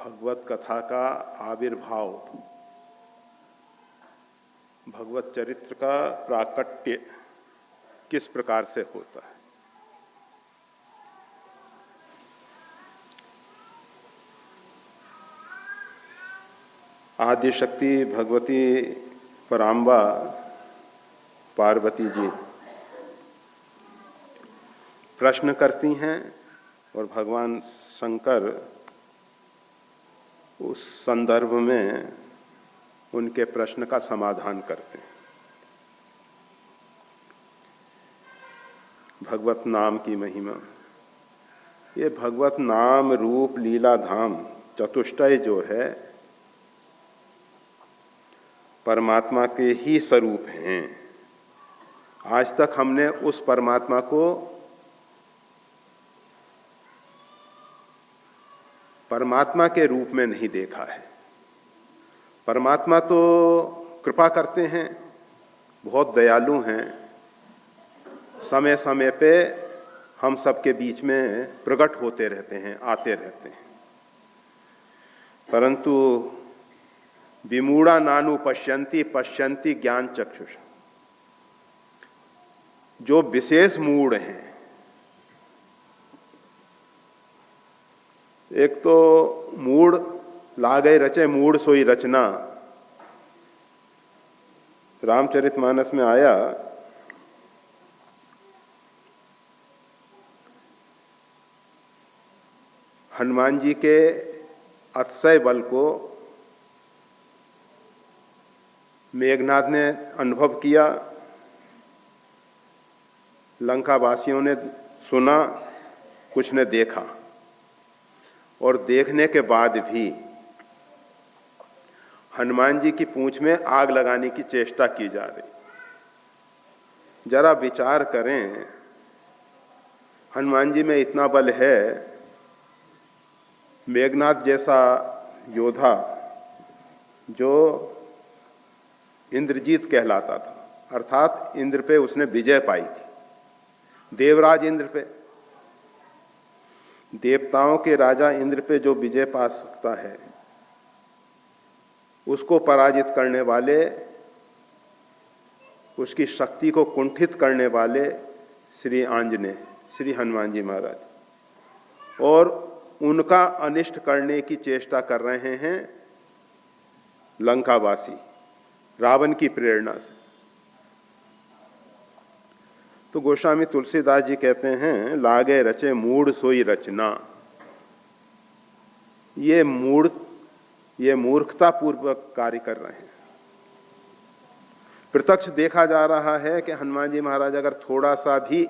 भगवत कथा का आविर्भाव, भगवत चरित्र का प्राकट्य किस प्रकार से होता है। आदि शक्ति भगवती पराम्बा पार्वती जी प्रश्न करती हैं और भगवान शंकर उस संदर्भ में उनके प्रश्न का समाधान करते हैं। भगवत नाम की महिमा, ये भगवत नाम रूप लीला धाम चतुष्टय जो है परमात्मा के ही स्वरूप हैं। आज तक हमने उस परमात्मा को परमात्मा के रूप में नहीं देखा है। परमात्मा तो कृपा करते हैं, बहुत दयालु हैं, समय समय पे हम सबके बीच में प्रकट होते रहते हैं, आते रहते हैं। परंतु विमूढ़ा नानु पश्यन्ति पश्यन्ति ज्ञान चक्षुष, जो विशेष मूढ़ हैं, एक तो मूढ़ लागे रचे मूढ़ सोई रचना, रामचरितमानस में आया। हनुमान जी के अतिशय बल को मेघनाद ने अनुभव किया, लंका वासियों ने सुना, कुछ ने देखा, और देखने के बाद भी हनुमान जी की पूंछ में आग लगाने की चेष्टा की जा रही। जरा विचार करें, हनुमान जी में इतना बल है, मेघनाद जैसा योद्धा जो इंद्रजीत कहलाता था, अर्थात इंद्र पे उसने विजय पाई थी, देवराज इंद्र पे, देवताओं के राजा इंद्र पे जो विजय पा सकता है, उसको पराजित करने वाले, उसकी शक्ति को कुंठित करने वाले श्री आंजनेय, श्री हनुमान जी महाराज, और उनका अनिष्ट करने की चेष्टा कर रहे हैं लंकावासी रावण की प्रेरणा से। तो गोस्वामी तुलसीदास जी कहते हैं, लागे रचे मूढ़ सोई रचना। ये मूर्खता पूर्वक कार्य कर रहे हैं। प्रत्यक्ष देखा जा रहा है कि हनुमान जी महाराज अगर थोड़ा सा भी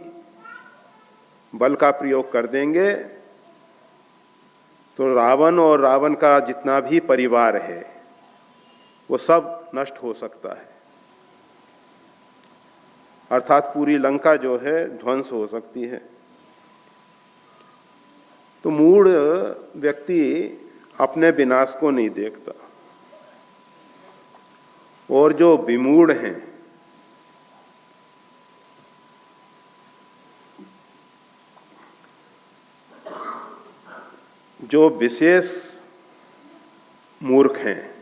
बल का प्रयोग कर देंगे तो रावण और रावण का जितना भी परिवार है वो सब नष्ट हो सकता है, अर्थात पूरी लंका जो है ध्वंस हो सकती है। तो मूढ़ व्यक्ति अपने विनाश को नहीं देखता, और जो विमूढ़ हैं, जो विशेष मूर्ख हैं,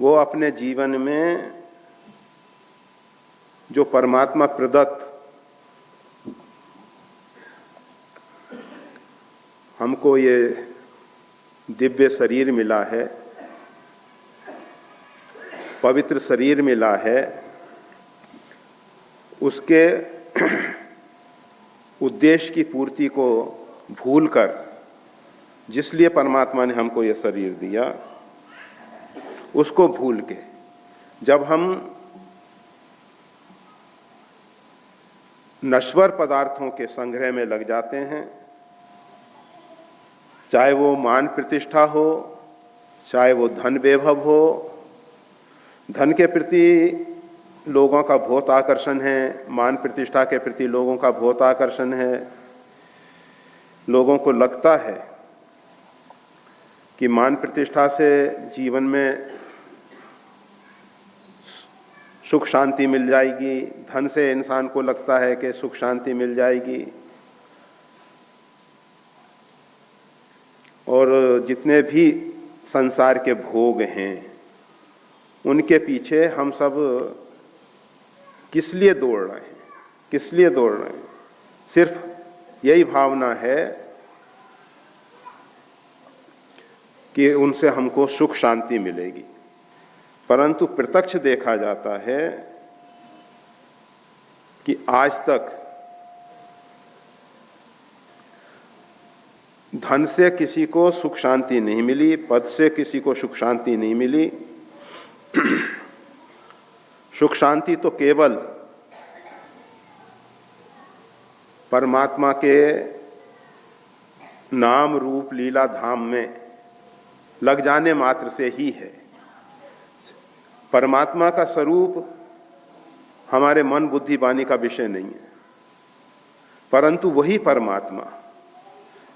वो अपने जीवन में जो परमात्मा प्रदत्त हमको ये दिव्य शरीर मिला है, पवित्र शरीर मिला है, उसके उद्देश्य की पूर्ति को भूलकर, जिसलिए परमात्मा ने हमको ये शरीर दिया, उसको भूल के जब हम नश्वर पदार्थों के संग्रह में लग जाते हैं, चाहे वो मान प्रतिष्ठा हो, चाहे वो धन वैभव हो, धन के प्रति लोगों का बहुत आकर्षण है, मान प्रतिष्ठा के प्रति लोगों का बहुत आकर्षण है। लोगों को लगता है कि मान प्रतिष्ठा से जीवन में सुख शांति मिल जाएगी, धन से इंसान को लगता है कि सुख शांति मिल जाएगी, और जितने भी संसार के भोग हैं उनके पीछे हम सब किस लिए दौड़ रहे हैं, किस लिए दौड़ रहे हैं? सिर्फ यही भावना है कि उनसे हमको सुख शांति मिलेगी। परंतु प्रत्यक्ष देखा जाता है कि आज तक धन से किसी को सुख शांति नहीं मिली, पद से किसी को सुख शांति नहीं मिली। सुख शांति तो केवल परमात्मा के नाम रूप लीला धाम में लग जाने मात्र से ही है। परमात्मा का स्वरूप हमारे मन बुद्धि वाणी का विषय नहीं है, परंतु वही परमात्मा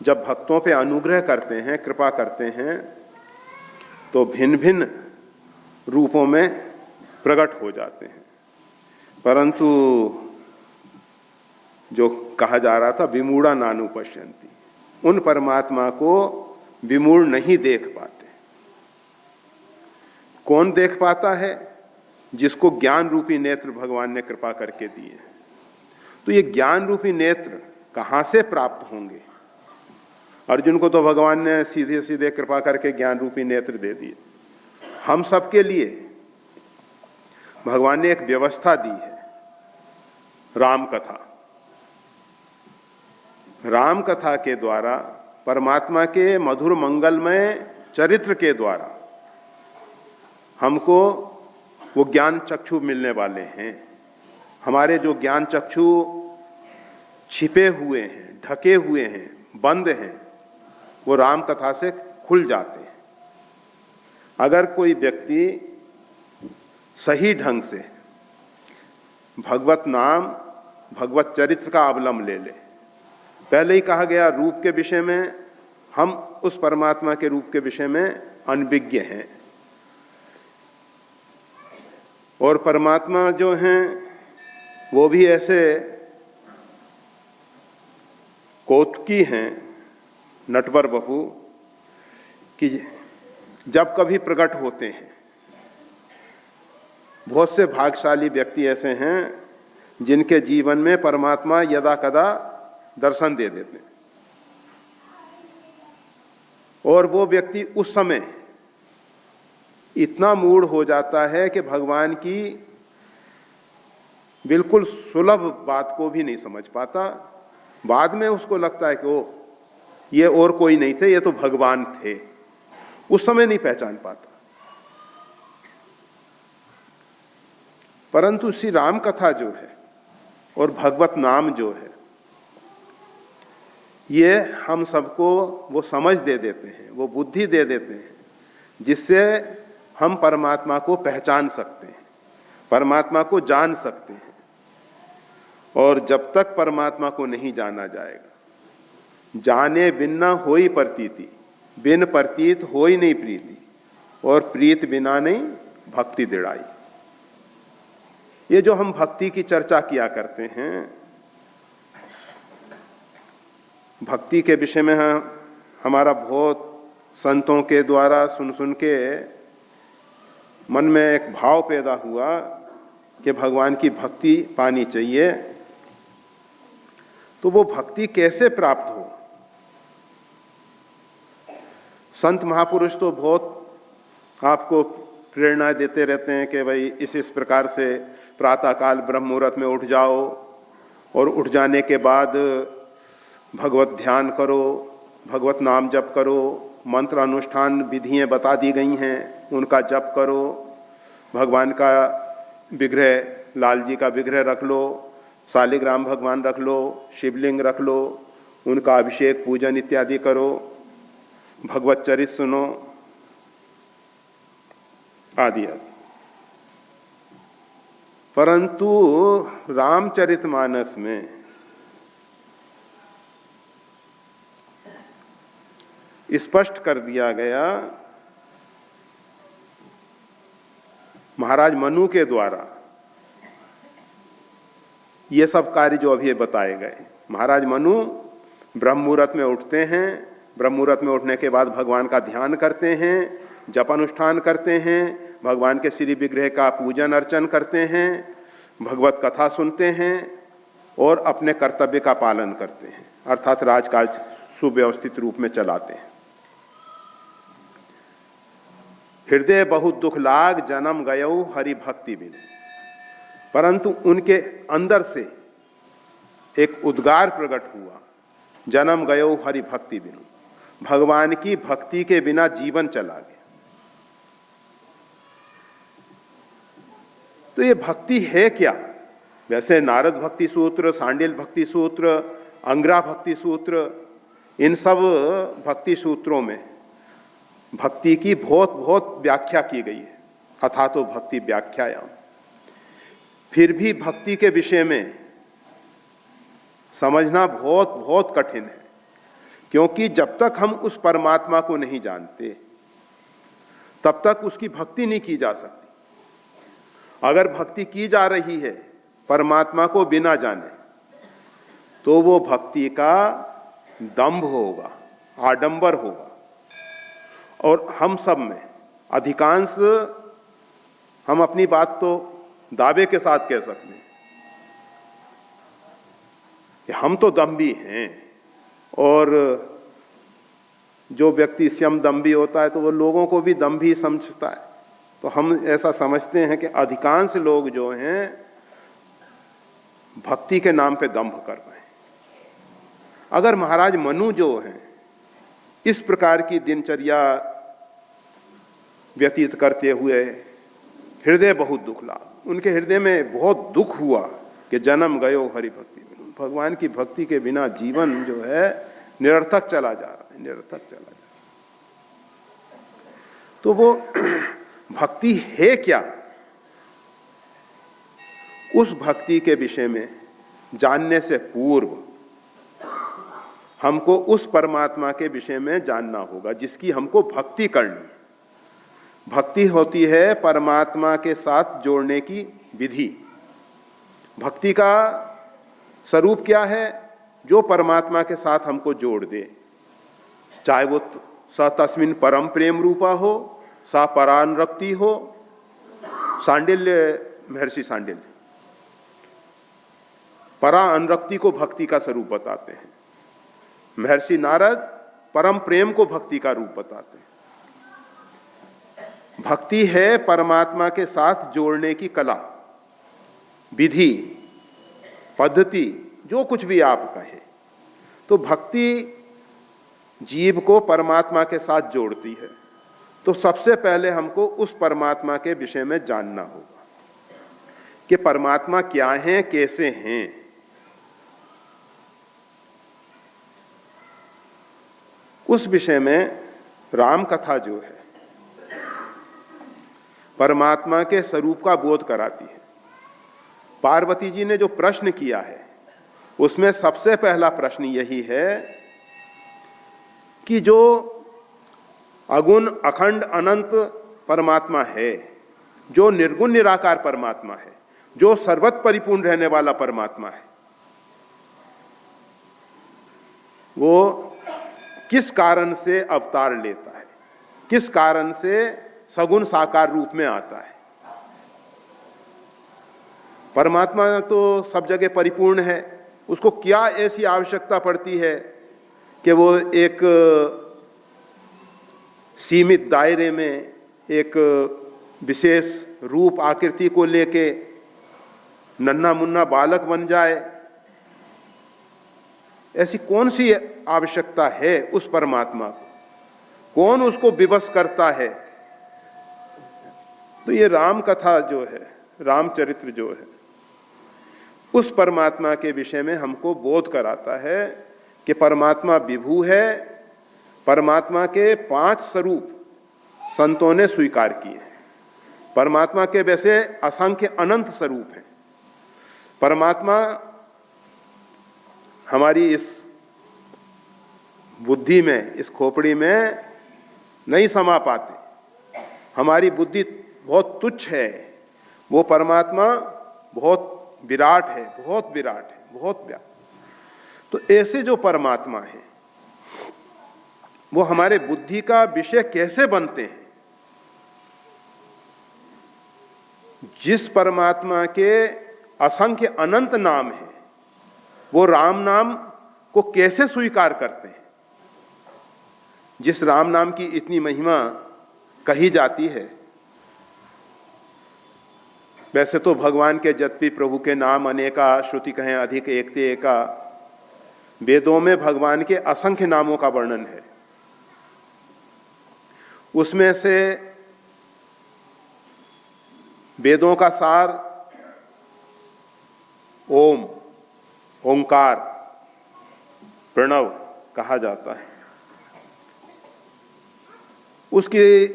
जब भक्तों पे अनुग्रह करते हैं, कृपा करते हैं, तो भिन्न भिन्न रूपों में प्रकट हो जाते हैं। परंतु जो कहा जा रहा था विमूढ़ा नानुपश्यन्ति, उन परमात्मा को विमूढ़ नहीं देख पाते। कौन देख पाता है? जिसको ज्ञान रूपी नेत्र भगवान ने कृपा करके दिए। तो ये ज्ञान रूपी नेत्र कहां से प्राप्त होंगे? अर्जुन को तो भगवान ने सीधे सीधे कृपा करके ज्ञान रूपी नेत्र दे दिए। हम सबके लिए भगवान ने एक व्यवस्था दी है, राम कथा। राम कथा के द्वारा, परमात्मा के मधुर मंगलमय चरित्र के द्वारा हमको वो ज्ञान चक्षु मिलने वाले हैं। हमारे जो ज्ञान चक्षु छिपे हुए हैं, ढके हुए हैं, बंद हैं, वो राम कथा से खुल जाते हैं। अगर कोई व्यक्ति सही ढंग से भगवत नाम, भगवत चरित्र का अवलंब ले ले। पहले ही कहा गया रूप के विषय में हम उस परमात्मा के रूप के विषय में अनभिज्ञ हैं, और परमात्मा जो हैं वो भी ऐसे कौतुकी हैं, नटवर बहू, कि जब कभी प्रकट होते हैं। बहुत से भाग्यशाली व्यक्ति ऐसे हैं जिनके जीवन में परमात्मा यदा कदा दर्शन दे देते हैं, और वो व्यक्ति उस समय इतना मूढ़ हो जाता है कि भगवान की बिल्कुल सुलभ बात को भी नहीं समझ पाता। बाद में उसको लगता है कि ओ, ये और कोई नहीं थे, ये तो भगवान थे। उस समय नहीं पहचान पाता। परंतु श्री राम कथा जो है और भगवत नाम जो है, ये हम सबको वो समझ दे देते हैं, वो बुद्धि दे देते हैं, जिससे हम परमात्मा को पहचान सकते हैं, परमात्मा को जान सकते हैं। और जब तक परमात्मा को नहीं जाना जाएगा, जाने बिन न होई प्रतीति, बिन प्रतीत होई नहीं प्रीति, और प्रीत बिना नहीं भक्ति दृढ़ाई। ये जो हम भक्ति की चर्चा किया करते हैं, भक्ति के विषय में हमारा बहुत संतों के द्वारा सुन सुन के मन में एक भाव पैदा हुआ कि भगवान की भक्ति पानी चाहिए। तो वो भक्ति कैसे प्राप्त हो? संत महापुरुष तो बहुत आपको प्रेरणा देते रहते हैं कि भाई इस प्रकार से प्रातःकाल ब्रह्म मुहूर्त में उठ जाओ, और उठ जाने के बाद भगवत ध्यान करो, भगवत नाम जप करो, मंत्र अनुष्ठान विधियां बता दी गई हैं, उनका जप करो, भगवान का विग्रह, लाल जी का विग्रह रख लो, शालिग्राम भगवान रख लो, शिवलिंग रख लो, उनका अभिषेक पूजन इत्यादि करो, भगवत चरित्र सुनो, आदि आदि। परंतु रामचरितमानस में स्पष्ट कर दिया गया, महाराज मनु के द्वारा, ये सब कार्य जो अभी बताए गए। महाराज मनु ब्रह्म मुहूर्त में उठते हैं, ब्रह्म मुहूर्त में उठने के बाद भगवान का ध्यान करते हैं, जप अनुष्ठान करते हैं, भगवान के श्री विग्रह का पूजन अर्चन करते हैं, भगवत कथा सुनते हैं और अपने कर्तव्य का पालन करते हैं, अर्थात राजकाज सुव्यवस्थित रूप में चलाते हैं। हृदय बहुत दुख लाग जन्म गयो हरि भक्ति बिन, परंतु उनके अंदर से एक उद्गार प्रकट हुआ, जन्म गयो हरि भक्ति बिन, भगवान की भक्ति के बिना जीवन चला गया। तो ये भक्ति है क्या? वैसे नारद भक्ति सूत्र, सांडिल्य भक्ति सूत्र, अंग्रा भक्ति सूत्र, इन सब भक्ति सूत्रों में भक्ति की बहुत बहुत व्याख्या की गई है, अथा तो भक्ति व्याख्यायाम। फिर भी भक्ति के विषय में समझना बहुत बहुत कठिन है, क्योंकि जब तक हम उस परमात्मा को नहीं जानते तब तक उसकी भक्ति नहीं की जा सकती। अगर भक्ति की जा रही है परमात्मा को बिना जाने, तो वो भक्ति का दंभ होगा, आडंबर होगा। और हम सब में अधिकांश, हम अपनी बात तो दावे के साथ कह सकते हैं कि हम तो दंभी हैं, और जो व्यक्ति स्वयं दंभी होता है तो वो लोगों को भी दंभी समझता है। तो हम ऐसा समझते हैं कि अधिकांश लोग जो हैं भक्ति के नाम पे दंभ कर रहे हैं। अगर महाराज मनु जो हैं इस प्रकार की दिनचर्या व्यतीत करते हुए हृदय बहुत दुख ला, उनके हृदय में बहुत दुख हुआ कि जन्म गयो हरि भक्ति बिन, भगवान की भक्ति के बिना जीवन जो है निरर्थक चला जा रहा है, निरर्थक चला जा रहा है। तो वो भक्ति है क्या? उस भक्ति के विषय में जानने से पूर्व हमको उस परमात्मा के विषय में जानना होगा जिसकी हमको भक्ति करनी है। भक्ति होती है परमात्मा के साथ जोड़ने की विधि। भक्ति का स्वरूप क्या है? जो परमात्मा के साथ हमको जोड़ दे, चाहे वो स तस्मिन परम प्रेम रूपा हो, सा परानुरक्ति हो। सांडिल्य, महर्षि सांडिल्य परा अनुरक्ति को भक्ति का स्वरूप बताते हैं, महर्षि नारद परम प्रेम को भक्ति का रूप बताते हैं। भक्ति है परमात्मा के साथ जोड़ने की कला, विधि, पद्धति, जो कुछ भी आप कहें। तो भक्ति जीव को परमात्मा के साथ जोड़ती है। तो सबसे पहले हमको उस परमात्मा के विषय में जानना होगा कि परमात्मा क्या है, कैसे हैं। उस विषय में राम कथा जो है परमात्मा के स्वरूप का बोध कराती है। पार्वती जी ने जो प्रश्न किया है उसमें सबसे पहला प्रश्न यही है कि जो अगुण अखंड अनंत परमात्मा है, जो निर्गुण निराकार परमात्मा है, जो सर्वत्र परिपूर्ण रहने वाला परमात्मा है, वो किस कारण से अवतार लेता है, किस कारण से सगुण साकार रूप में आता है। परमात्मा तो सब जगह परिपूर्ण है, उसको क्या ऐसी आवश्यकता पड़ती है कि वो एक सीमित दायरे में एक विशेष रूप आकृति को लेके नन्हा मुन्ना बालक बन जाए? ऐसी कौन सी आवश्यकता है उस परमात्मा को? कौन उसको विवश करता है? तो ये राम कथा जो है, रामचरित्र जो है, उस परमात्मा के विषय में हमको बोध कराता है कि परमात्मा विभू है। परमात्मा के 5 स्वरूप संतों ने स्वीकार किए। परमात्मा के वैसे असंख्य अनंत स्वरूप हैं। परमात्मा हमारी इस बुद्धि में, इस खोपड़ी में नहीं समा पाते। हमारी बुद्धि बहुत तुच्छ है। वो परमात्मा बहुत विराट है, बहुत विराट है, बहुत व्यापक। तो ऐसे जो परमात्मा है वो हमारे बुद्धि का विषय कैसे बनते हैं। जिस परमात्मा के असंख्य अनंत नाम हैं, वो राम नाम को कैसे स्वीकार करते हैं। जिस राम नाम की इतनी महिमा कही जाती है, वैसे तो भगवान के जपी प्रभु के नाम अनेका, श्रुति कहें अधिक एकते एका, वेदों में भगवान के असंख्य नामों का वर्णन है। उसमें से वेदों का सार ओम, ओंकार, प्रणव कहा जाता है। उसकी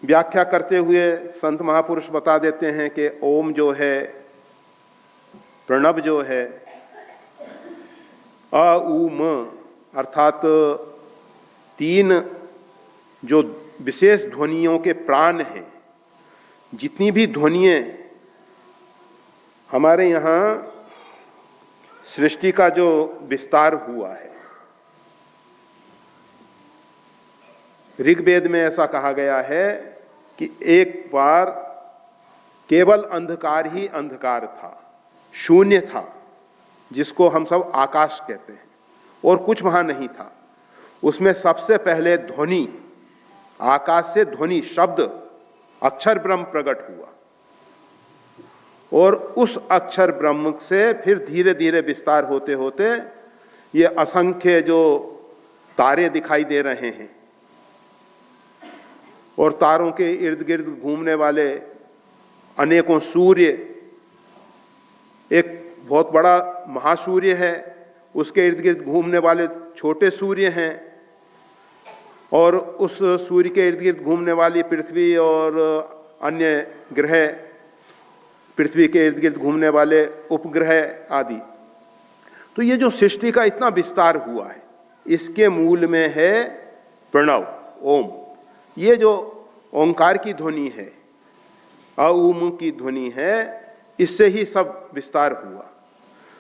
व्याख्या करते हुए संत महापुरुष बता देते हैं कि ओम जो है, प्रणव जो है, अ उ म अर्थात तीन जो विशेष ध्वनियों के प्राण हैं। जितनी भी ध्वनियाँ हमारे यहाँ सृष्टि का जो विस्तार हुआ है, ऋग्वेद में ऐसा कहा गया है कि एक बार केवल अंधकार ही अंधकार था, शून्य था, जिसको हम सब आकाश कहते हैं, और कुछ वहां नहीं था। उसमें सबसे पहले ध्वनि, आकाश से ध्वनि, शब्द, अक्षर ब्रह्म प्रकट हुआ, और उस अक्षर ब्रह्म से फिर धीरे धीरे विस्तार होते होते ये असंख्य जो तारे दिखाई दे रहे हैं, और तारों के इर्द गिर्द घूमने वाले अनेकों सूर्य, एक बहुत बड़ा महासूर्य है, उसके इर्द गिर्द घूमने वाले छोटे सूर्य हैं, और उस सूर्य के इर्द गिर्द घूमने वाली पृथ्वी और अन्य ग्रह, पृथ्वी के इर्द गिर्द घूमने वाले उपग्रह आदि। तो ये जो सृष्टि का इतना विस्तार हुआ है, इसके मूल में है प्रणव, ओम। ये जो ओंकार की ध्वनि है, अउम की ध्वनि है, इससे ही सब विस्तार हुआ।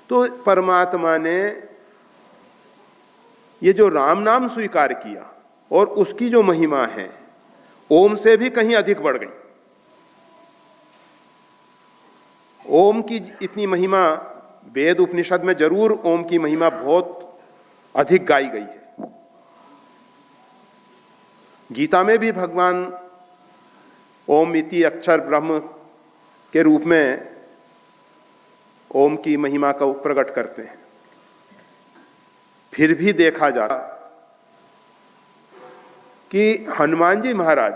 तो परमात्मा ने ये जो राम नाम स्वीकार किया, और उसकी जो महिमा है ओम से भी कहीं अधिक बढ़ गई। ओम की इतनी महिमा वेद उपनिषद में जरूर ओम की महिमा बहुत अधिक गाई गई है। गीता में भी भगवान ओम इति अक्षर ब्रह्म के रूप में ओम की महिमा का प्रकट करते हैं। फिर भी देखा जाता कि हनुमान जी महाराज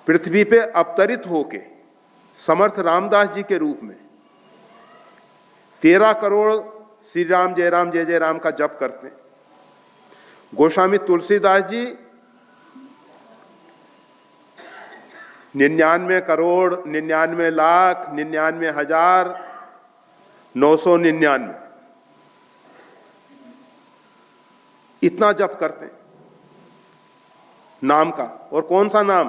पृथ्वी पे अवतरित होके समर्थ रामदास जी के रूप में 13 करोड़ श्री राम जय राम का जप करते हैं। गोस्वामी तुलसीदास जी 99,99,99,999 इतना जप करते हैं नाम का। और कौन सा नाम?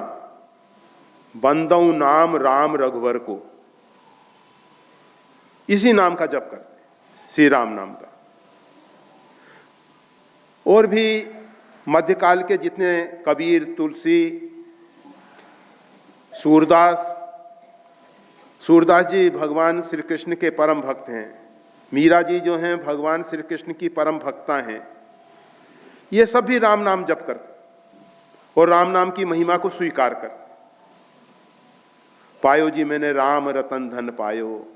बंदऊ नाम राम रघुवर को, इसी नाम का जप करते हैं, श्री राम नाम का। और भी मध्यकाल के जितने कबीर, तुलसी, सूरदास जी भगवान श्री कृष्ण के परम भक्त हैं। मीरा जी जो हैं भगवान श्री कृष्ण की परम भक्ता हैं। ये सब भी राम नाम जप करते और राम नाम की महिमा को स्वीकार करते। पायो जी मैंने राम रतन धन पायो,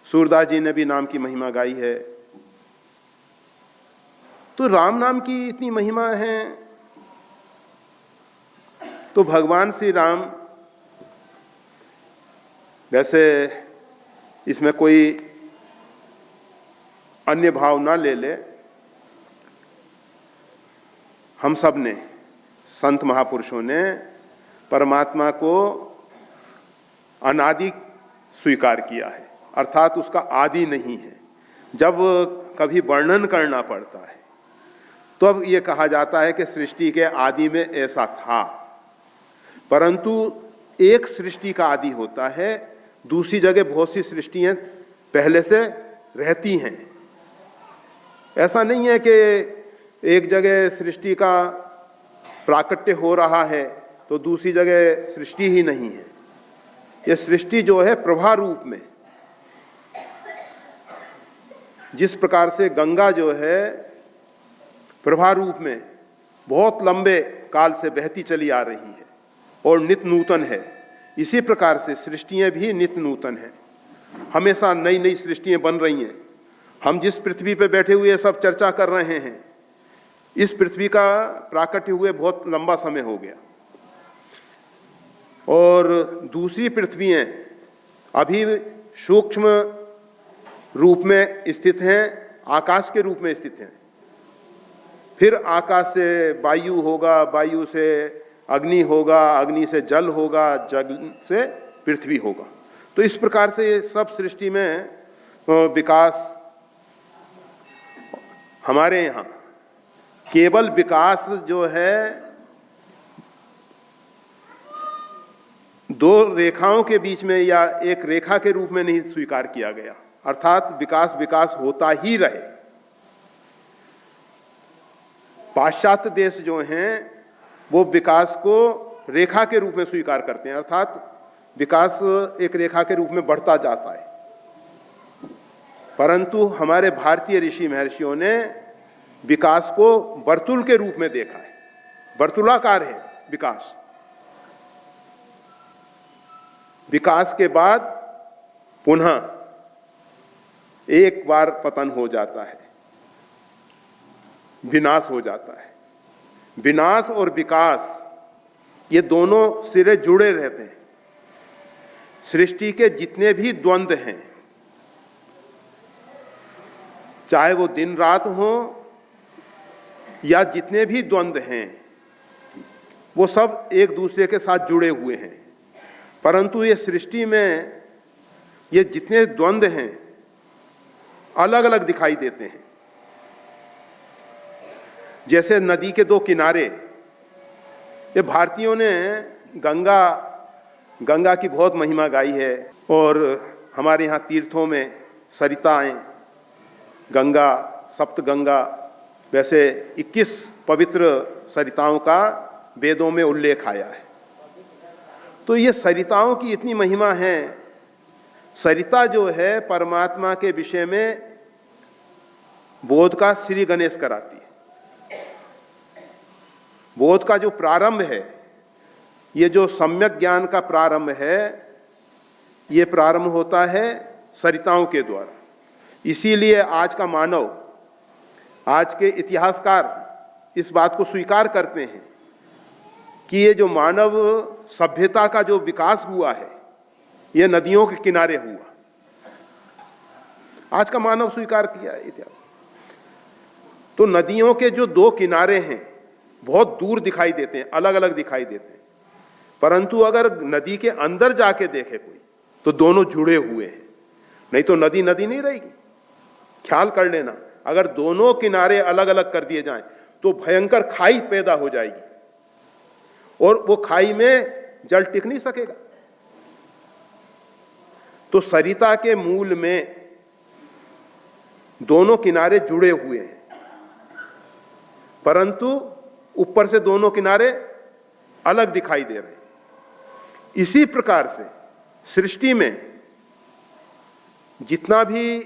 सूरदास जी ने भी नाम की महिमा गाई है। तो राम नाम की इतनी महिमा है, तो भगवान श्री राम, वैसे इसमें कोई अन्य भाव ना ले ले, हम सब ने, संत महापुरुषों ने परमात्मा को अनादि स्वीकार किया है, अर्थात उसका आदि नहीं है। जब कभी वर्णन करना पड़ता है तो अब यह कहा जाता है कि सृष्टि के आदि में ऐसा था, परंतु एक सृष्टि का आदि होता है, दूसरी जगह बहुत सी सृष्टियां पहले से रहती हैं। ऐसा नहीं है कि एक जगह सृष्टि का प्राकट्य हो रहा है तो दूसरी जगह सृष्टि ही नहीं है। ये सृष्टि जो है प्रभा रूप में, जिस प्रकार से गंगा जो है प्रभा रूप में बहुत लंबे काल से बहती चली आ रही है और नित्य नूतन है, इसी प्रकार से सृष्टियां भी नित्य नूतन है। हमेशा नई नई सृष्टियां बन रही हैं। हम जिस पृथ्वी पे बैठे हुए सब चर्चा कर रहे हैं, इस पृथ्वी का प्राकट्य हुए बहुत लंबा समय हो गया और दूसरी पृथ्वियां अभी सूक्ष्म रूप में स्थित हैं, आकाश के रूप में स्थित हैं। फिर आकाश से वायु होगा, वायु से अग्नि होगा, अग्नि से जल होगा, जल से पृथ्वी होगा। तो इस प्रकार से ये सब सृष्टि में विकास हमारे यहाँ केवल विकास जो है दो रेखाओं के बीच में या एक रेखा के रूप में नहीं स्वीकार किया गया, अर्थात विकास विकास होता ही रहे। पाश्चात्य देश जो हैं वो विकास को रेखा के रूप में स्वीकार करते हैं, अर्थात विकास एक रेखा के रूप में बढ़ता जाता है। परंतु हमारे भारतीय ऋषि महर्षियों ने विकास को वर्तुल के रूप में देखा है, वर्तुलाकार है विकास। विकास के बाद पुनः एक बार पतन हो जाता है, विनाश हो जाता है। विनाश और विकास ये दोनों सिरे जुड़े रहते हैं। सृष्टि के जितने भी द्वंद्व हैं, चाहे वो दिन रात हो या जितने भी द्वंद्व हैं, वो सब एक दूसरे के साथ जुड़े हुए हैं। परंतु ये सृष्टि में ये जितने द्वंद्व हैं अलग अलग दिखाई देते हैं। जैसे नदी के दो किनारे, ये भारतीयों ने गंगा की बहुत महिमा गाई है और हमारे यहाँ तीर्थों में सरिताएं, गंगा, सप्तगंगा, वैसे 21 पवित्र सरिताओं का वेदों में उल्लेख आया है। तो ये सरिताओं की इतनी महिमा है। सरिता जो है परमात्मा के विषय में बोध का श्री गणेश कराती है। बोध का जो प्रारंभ है, ये जो सम्यक ज्ञान का प्रारंभ है, ये प्रारंभ होता है सरिताओं के द्वारा। इसीलिए आज का मानव, आज के इतिहासकार इस बात को स्वीकार करते हैं कि ये जो मानव सभ्यता का जो विकास हुआ है, ये नदियों के किनारे हुआ। आज का मानव स्वीकार किया है इतिहास। तो नदियों के जो दो किनारे हैं बहुत दूर दिखाई देते हैं, अलग अलग दिखाई देते हैं। परंतु अगर नदी के अंदर जाके देखे कोई, तो दोनों जुड़े हुए हैं। नहीं तो नदी नदी नहीं रहेगी। ख्याल कर लेना, अगर दोनों किनारे अलग अलग कर दिए जाएं तो भयंकर खाई पैदा हो जाएगी और वो खाई में जल टिक नहीं सकेगा। तो सरिता के मूल में दोनों किनारे जुड़े हुए हैं, परंतु ऊपर से दोनों किनारे अलग दिखाई दे रहे हैं। इसी प्रकार से सृष्टि में जितना भी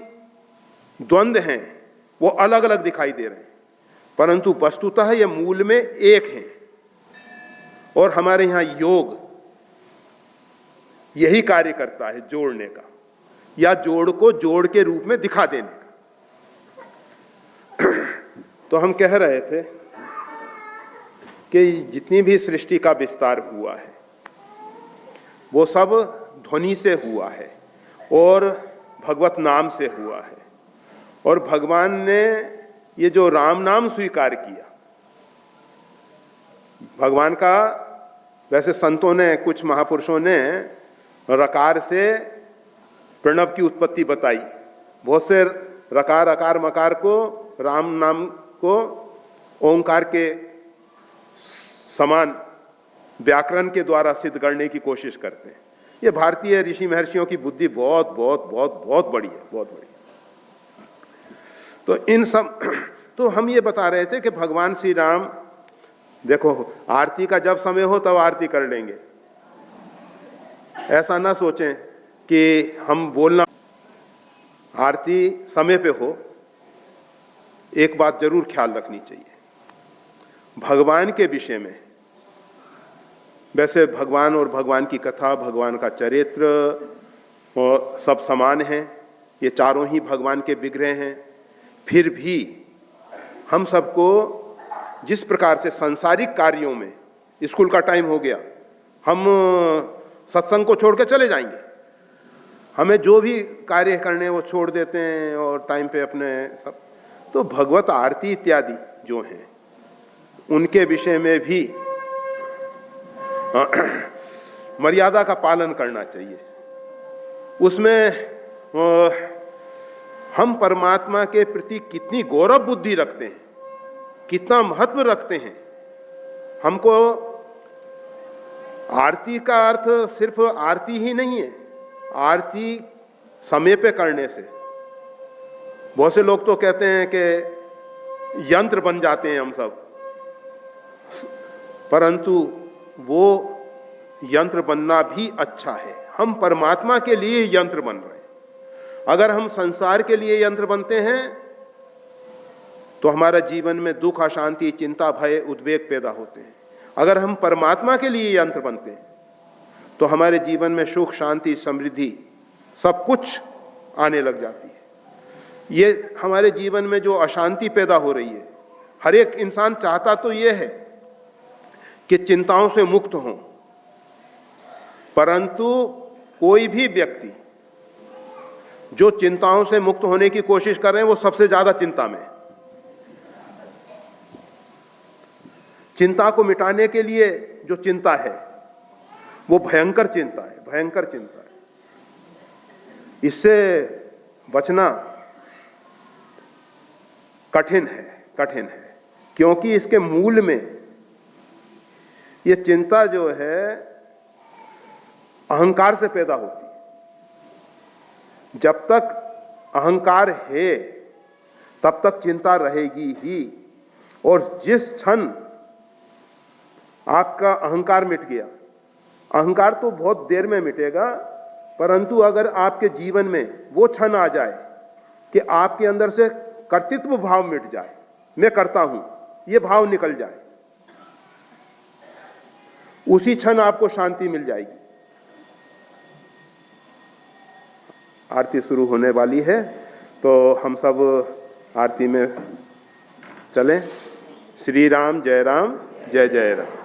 द्वंद्व हैं वो अलग अलग दिखाई दे रहे हैं, परंतु वस्तुतः ये मूल में एक हैं। और हमारे यहां योग यही कार्य करता है, जोड़ने का या जोड़ को जोड़ के रूप में दिखा देने का। तो हम कह रहे थे कि जितनी भी सृष्टि का विस्तार हुआ है वो सब ध्वनि से हुआ है और भगवत नाम से हुआ है। और भगवान ने ये जो राम नाम स्वीकार किया, भगवान का, वैसे संतों ने, कुछ महापुरुषों ने रकार से प्रणव की उत्पत्ति बताई। बहुत से रकार, अकार, मकार को, राम नाम को ओंकार के समान व्याकरण के द्वारा सिद्ध करने की कोशिश करते हैं। ये भारतीय ऋषि महर्षियों की बुद्धि बहुत बहुत बहुत बहुत बड़ी है, बहुत बड़ी। तो इन सब तो हम ये बता रहे थे कि भगवान श्री राम, देखो आरती का जब समय हो तब आरती कर लेंगे, ऐसा ना सोचें कि हम बोलना आरती समय पे हो। एक बात जरूर ख्याल रखनी चाहिए, भगवान के विषय में, वैसे भगवान और भगवान की कथा, भगवान का चरित्र और सब समान हैं, ये चारों ही भगवान के विग्रह हैं। फिर भी हम सबको जिस प्रकार से सांसारिक कार्यों में, स्कूल का टाइम हो गया, हम सत्संग को छोड़ के चले जाएंगे, हमें जो भी कार्य करने वो छोड़ देते हैं और टाइम पे अपने सब, तो भगवत आरती इत्यादि जो हैं उनके विषय में भी मर्यादा का पालन करना चाहिए। उसमें हम परमात्मा के प्रति कितनी गौरव बुद्धि रखते हैं, कितना महत्व रखते हैं। हमको आरती का अर्थ सिर्फ आरती ही नहीं है, आरती समय पे करने से, बहुत से लोग तो कहते हैं कि यंत्र बन जाते हैं हम सब, परंतु वो यंत्र बनना भी अच्छा है। हम परमात्मा के लिए यंत्र बन रहे हैं। अगर हम संसार के लिए यंत्र बनते हैं तो हमारा जीवन में दुख, अशांति, चिंता, भय, उद्वेग पैदा होते हैं। अगर हम परमात्मा के लिए यंत्र बनते हैं तो हमारे जीवन में सुख, शांति, समृद्धि सब कुछ आने लग जाती है। ये हमारे जीवन में जो अशांति पैदा हो रही है, हर एक इंसान चाहता तो ये है कि चिंताओं से मुक्त हों, परंतु कोई भी व्यक्ति जो चिंताओं से मुक्त होने की कोशिश कर रहे हैं वो सबसे ज्यादा चिंता में है। चिंता को मिटाने के लिए जो चिंता है वो भयंकर चिंता है, भयंकर चिंता है। इससे बचना कठिन है, कठिन है, क्योंकि इसके मूल में ये चिंता जो है अहंकार से पैदा होती है। जब तक अहंकार है तब तक चिंता रहेगी ही, और जिस क्षण आपका अहंकार मिट गया, अहंकार तो बहुत देर में मिटेगा, परंतु अगर आपके जीवन में वो क्षण आ जाए कि आपके अंदर से कर्तृत्व भाव मिट जाए, मैं करता हूं, ये भाव निकल जाए, उसी क्षण आपको शांति मिल जाएगी। आरती शुरू होने वाली है तो हम सब आरती में चलें। श्री राम, जय जय राम।